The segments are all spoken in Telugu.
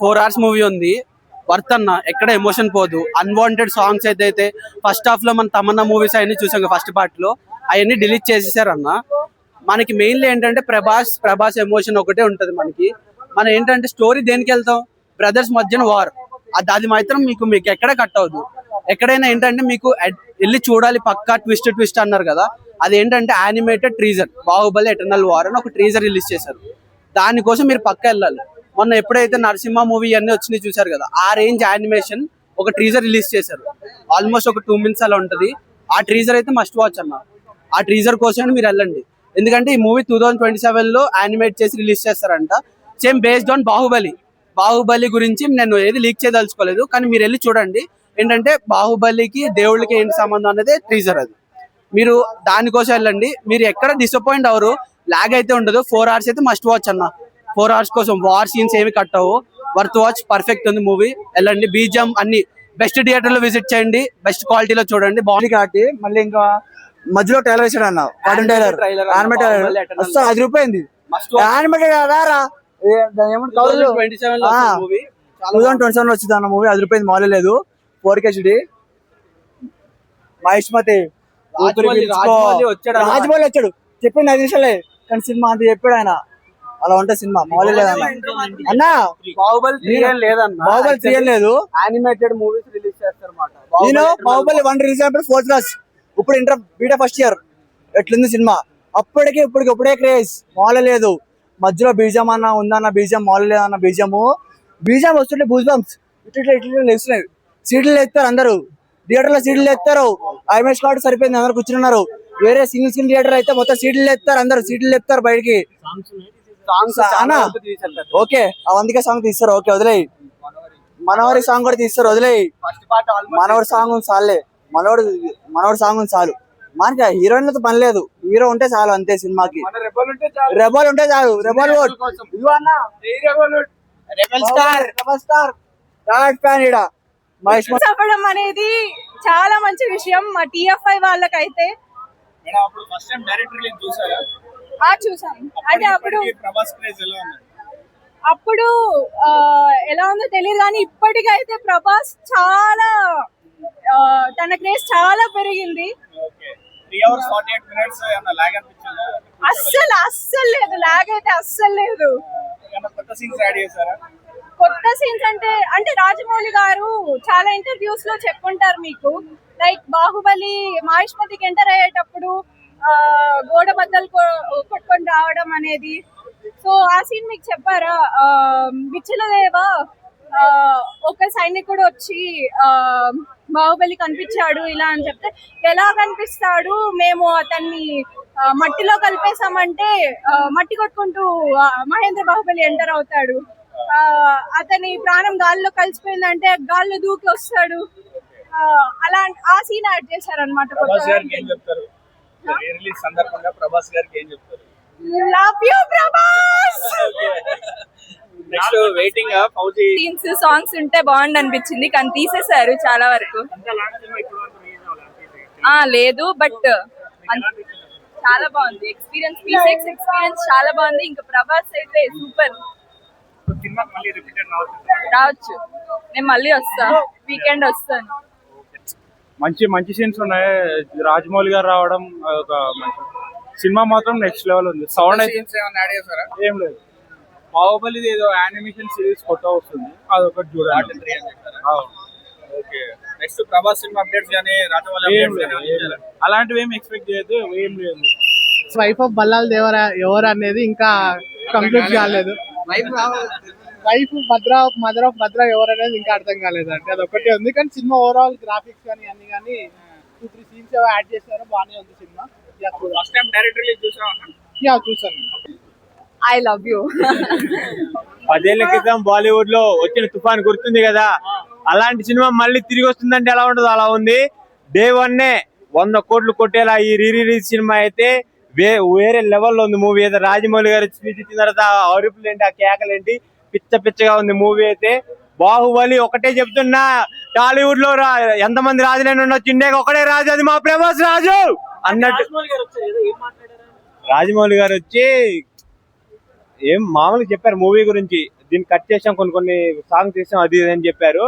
4 hours మూవీ ఉంది. వర్త్ అన్న, ఎక్కడ ఎమోషన్ పోదు. అన్వాంటెడ్ సాంగ్స్ అయితే ఫస్ట్ హాఫ్ లో మన తమన్నా మూవీస్ అవన్నీ చూసాం ఫస్ట్ పార్ట్ లో, అవన్నీ డిలీట్ చేసేసారు అన్న. మనకి మెయిన్లీ ఏంటంటే ప్రభాస్ ఎమోషన్ ఒకటే ఉంటది మనకి. మనం ఏంటంటే స్టోరీ దేనికి వెళ్తాం, బ్రదర్స్ మధ్యన వార్, అది మాత్రం మీకు ఎక్కడ కట్ అవ్వదు. ఎక్కడైనా ఏంటంటే మీకు వెళ్ళి చూడాలి పక్కా ట్విస్ట్ అన్నారు కదా, అది ఏంటంటే animated teaser Baahubali eternal war అని ఒక ట్రీజర్ రిలీజ్ చేశారు. దానికోసం మీరు పక్కా వెళ్ళాలి. మొన్న ఎప్పుడైతే నరసింహ మూవీ అన్ని వచ్చినాయి చూసారు కదా, ఆ రేంజ్ యానిమేషన్ ఒక ట్రీజర్ రిలీజ్ చేశారు. ఆల్మోస్ట్ ఒక 2 minutes అలా ఉంటది. ఆ ట్రీజర్ అయితే మస్ట్ వాచ్ అన్న. ఆ ట్రీజర్ కోసం మీరు వెళ్ళండి. ఎందుకంటే ఈ మూవీ 2027 లో యానిమేట్ చేసి రిలీజ్ చేస్తారంట. సేమ్ బేస్డ్ ఆన్ బాహుబలి గురించి నేను ఏది లీక్ చేయదలుచుకోలేదు, కానీ మీరు వెళ్ళి చూడండి. ఏంటంటే బాహుబలికి దేవుళ్ళకి ఏంటి సంబంధం అనేది ట్రీజర్. అది మీరు దానికోసం వెళ్ళండి. మీరు ఎక్కడ డిసప్పాయింట్ అవరు, లాగ్ అయితే ఉండదు. 4 hours అయితే మస్ట్ వాచ్ అన్న. 4 hours కోసం వార్ సీన్స్ ఏమి కట్ అవ్వు, వర్త్ వాచ్, పర్ఫెక్ట్ ఉంది మూవీ. వెళ్ళండి. బీజం అన్ని బెస్ట్ థియేటర్ లో విజిట్ చేయండి, బెస్ట్ క్వాలిటీలో చూడండి. బాగుంది కాబట్టి మళ్ళీ ఇంకా మధ్యలో ట్రైలర్ వేసాడు అన్న. ట్రైలర్ అది రూపాయింది యానిమేటెడ్ రారా 2027 లో వచ్చింది అన్న మూవీ. అది రూపాయింది, మాలే లేదు. 4K HD మహిష్మతి రాజమౌళి వచ్చాడు, చెప్పింది 5 నిమిషాలే, కానీ సినిమా అంత చెప్పాడు ఆయన. అలా ఉంటే సినిమా మామూలు లేదన్న. అన్న బాహుబలి 3 లేదు, యానిమేటెడ్ మూవీస్ రిలీజ్ చేస్తారు. నేను బాహుబలి 1 రిలీజ్ అయినప్పుడు 4th class, ఇప్పుడు ఇంటర్ బీటా ఫస్ట్ ఇయర్. ఎట్లుంది సినిమా అప్పటికి ఇప్పుడే క్రేజ్ మామూలు లేదు. మధ్యలో బీజం అన్న ఉందన్న, బీజం మామూలు లేదన్న. బీజం వస్తుంటే బూజ్ బంప్స్ ఇట్లా లేస్తున్నాయి. సీట్లు ఎత్తారు అందరూ, థియేటర్ లో సీట్లు ఎత్తారు. ఐమాక్స్ కార్డు సరిపోయింది, అందరు కూర్చున్నారు. వేరే సింగిల్ థియేటర్ అయితే మొత్తం సీట్లు ఎత్తారు, అందరు సీట్లు ఎత్తారు బయటికి. ఓకే అందుకే సాంగ్ తీస్తారు, ఓకే వదిలేయి. మనవరి సాంగ్ కూడా తీస్తారు, వదిలేయి. మనవరి సాంగ్ చాలే, మనవడి సాంగ్ చాలు. మనకి హీరోయిన్లతో పని లేదు, హీరో ఉంటే చాలు అంతే సినిమాకి. రెబల్ ఉంటే చాలు. రెబల్ చెప్పడం అనేది చాలా మంచి విషయం మా TFI వాళ్ళకైతే. చూసాం. అంటే అప్పుడు ఎలా ఉందో తెలియదు, కానీ ఇప్పటికైతే ప్రభాస్ చాలా తన క్రేజ్ చాలా పెరిగింది. అస్సలు లేదు, లాగ్ అయితే అస్సలు లేదు. కొత్త సీన్స్ అంటే రాజమౌళి గారు చాలా ఇంటర్వ్యూస్ లో చెప్పుంటారు మీకు. లైక్ బాహుబలి మహిష్మతికి ఎంటర్ అయ్యేటప్పుడు గోడ బద్దలు కొట్టుకొని రావడం అనేది. సో ఆ సీన్ మీకు చెప్పారా? బిచ్చలదేవా ఒక సైనికుడు వచ్చి బాహుబలి కనిపించాడు ఇలా అని చెప్తే, ఎలా కనిపిస్తాడు, మేము అతన్ని మట్టిలో కలిపేసామంటే మట్టి కొట్టుకుంటూ మహేంద్ర బాహుబలి ఎంటర్ అవుతాడు. అతని ప్రాణం గాల్లో కలిసిపోయిందంటే గాల్లో దూకి వస్తాడు. అలా ఆ సీన్ యాడ్ చేశారు అనమాట. Love you Prabhas. సాంగ్స్ ఉంటే బాగుండు అనిపించింది, కానీ తీసేశారు చాలా వరకు. లేదు బట్ చాలా బాగుంది ఎక్స్పీరియన్స్ చాలా బాగుంది. ఇంకా ప్రభాస్ అయితే సూపర్. రావచ్చు, నేను మళ్ళీ వస్తా, వీకెండ్ వస్తాను. మంచి సీన్స్ ఉన్నాయి. రాజమౌళి గారు రావడం ఒక మంచి సినిమా, మాత్రం నెక్స్ట్ లెవెల్ ఉంది. సౌండ్ ఏం లేదు. బాహుబలి ఏదో యానిమేషన్ సిరీస్ కొత్త వస్తుంది, అదొకటి చూడాలి. అలాంటివి ఏం ఎక్స్పెక్ట్ చేయదు, ఏం లేదు. వైఫ్ ఆఫ్ బల్లాల్ దేవరా ఎవరు అనేది ఇంకా కంప్లీట్ కాలేదు. వైఫ్ మదర్ ఆఫ్ భద్ర ఎవరు అనేది ఇంకా అర్థం కాలేదు. అంటే అది ఒకటే ఉంది, కానీ సినిమా ఓవరాల్ గ్రాఫిక్స్ కానీ అన్ని కానీ 2-3 సీన్స్ యాడ్ చేశారు, బాగానే ఉంది సినిమా. చూసాను. I love you. 10 ఏళ్ల క్రితం బాలీవుడ్ లో వచ్చిన తుఫాన్ గుర్తుంది కదా, అలాంటి సినిమా మళ్ళీ తిరిగి వస్తుందంటే ఎలా ఉండదు అలా ఉంది. డే 1 100 కోట్లు కొట్టేలా ఈ రిలీజ్ సినిమా అయితే వేరే లెవెల్లో ఉంది మూవీ. అయితే రాజమౌళి గారు స్పీచ్ ఇచ్చిన తర్వాత అరుపులేంటి, ఆ కేకలేంటి, పిచ్చగా ఉంది మూవీ అయితే. బాహుబలి ఒకటే చెప్తున్నా, టాలీవుడ్ లో ఎంతమంది రాజులైనా ఉండొచ్చు, ఇండియాకి ఒకటే రాజు, అది మా ప్రభాస్ రాజు అన్నట్టు. రాజమౌళి గారు వచ్చి ఏం మామూలుగా చెప్పారు మూవీ గురించి. దీన్ని కట్ చేసాం, కొన్ని సాంగ్స్ తీసాం, అది ఇది అని చెప్పారు.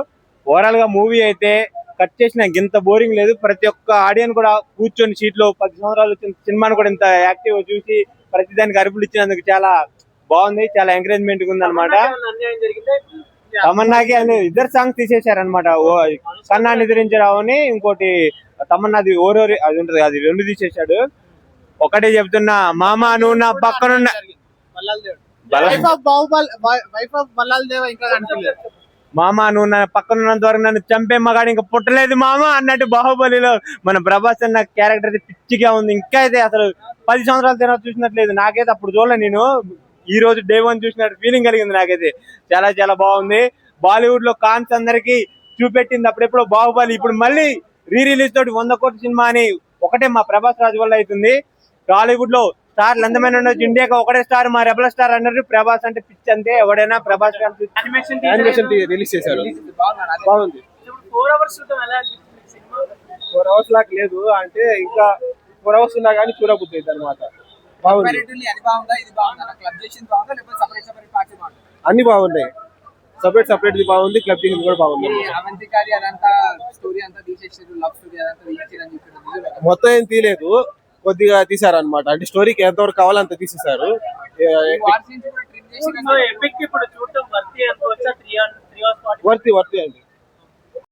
ఓవరాల్ గా మూవీ అయితే కట్ చేసిన ఇంత బోరింగ్ లేదు. ప్రతి ఒక్క ఆడియన్స్ కూడా కూర్చొని సీట్ లో 10 సంవత్సరాలు వచ్చిన సినిమాని కూడా ఇంత యాక్టివ్ చూసి ప్రతి దానికి అరుపులు ఇచ్చినందుకు చాలా బాగుంది, చాలా ఎంకరేజ్మెంట్ ఉంది అనమాట. తమన్నాకి ఇద్దరు సాంగ్స్ తీసేశారనమాట. కన్నా నిద్రించరావు అని, ఇంకోటి తమన్నాది ఓరోరి అది ఉంటది, అది 2 తీసేశాడు. ఒకటే చెప్తున్నా, మామ నువ్వు నా పక్కనున్న wife of Baahubali, wife of Ballal దేవ ఇంకా కనిపించలేదు. మామ నువ్వు నా పక్కనున్నంత వరకు నన్ను చంపే మగాడు ఇంకా పుట్టలేదు మామ అన్నట్టు బాహుబలిలో మన ప్రభాస్ అన్న క్యారెక్టర్ అయితే పిచ్చిగా ఉంది. ఇంకా అయితే అసలు 10 సంవత్సరాల తర్వాత చూసినట్లేదు. నాకైతే అప్పుడు చూడలే, నేను ఈ రోజు డే 1 చూసినట్టు ఫీలింగ్ కలిగింది నాకైతే. చాలా చాలా బాగుంది. బాలీవుడ్ లో కాన్స్ అందరికి చూపెట్టింది అప్పుడెప్పుడు బాహుబలి. ఇప్పుడు మళ్ళీ రిలీజ్ తోటి 100 కోట్ల సినిమా అని ఒకటే మా ప్రభాస్ రాజు వల్ల అవుతుంది. టాలీవుడ్ లో స్టార్లు ఎంతమంది ఉండొచ్చు, ఇండియాకి ఒకటే స్టార్, మా రెబల్ స్టార్ అన్నారు. ప్రభాస్ అంటే పిచ్చి అంతే, ఎవడైనా ప్రభాస్ యానిమేషన్ రిలీజ్ చేశారు, బాగుంది. 4 అవర్స్ లాగా లేదు అంటే, ఇంకా 4 అవర్స్ ఉన్నా కానీ చూడబుద్ది అనమాట. బాగుంది, అన్ని బాగున్నాయి. సపరేట్ ది బాగుంది, క్లబ్ చేసింది కూడా బాగుంది. మొత్తం ఏం తీయలేదు, కొద్దిగా తీసారనమాట. అంటే స్టోరీకి ఎంతవరకు కావాలో అంత తీసేశారు. వర్తి అండి.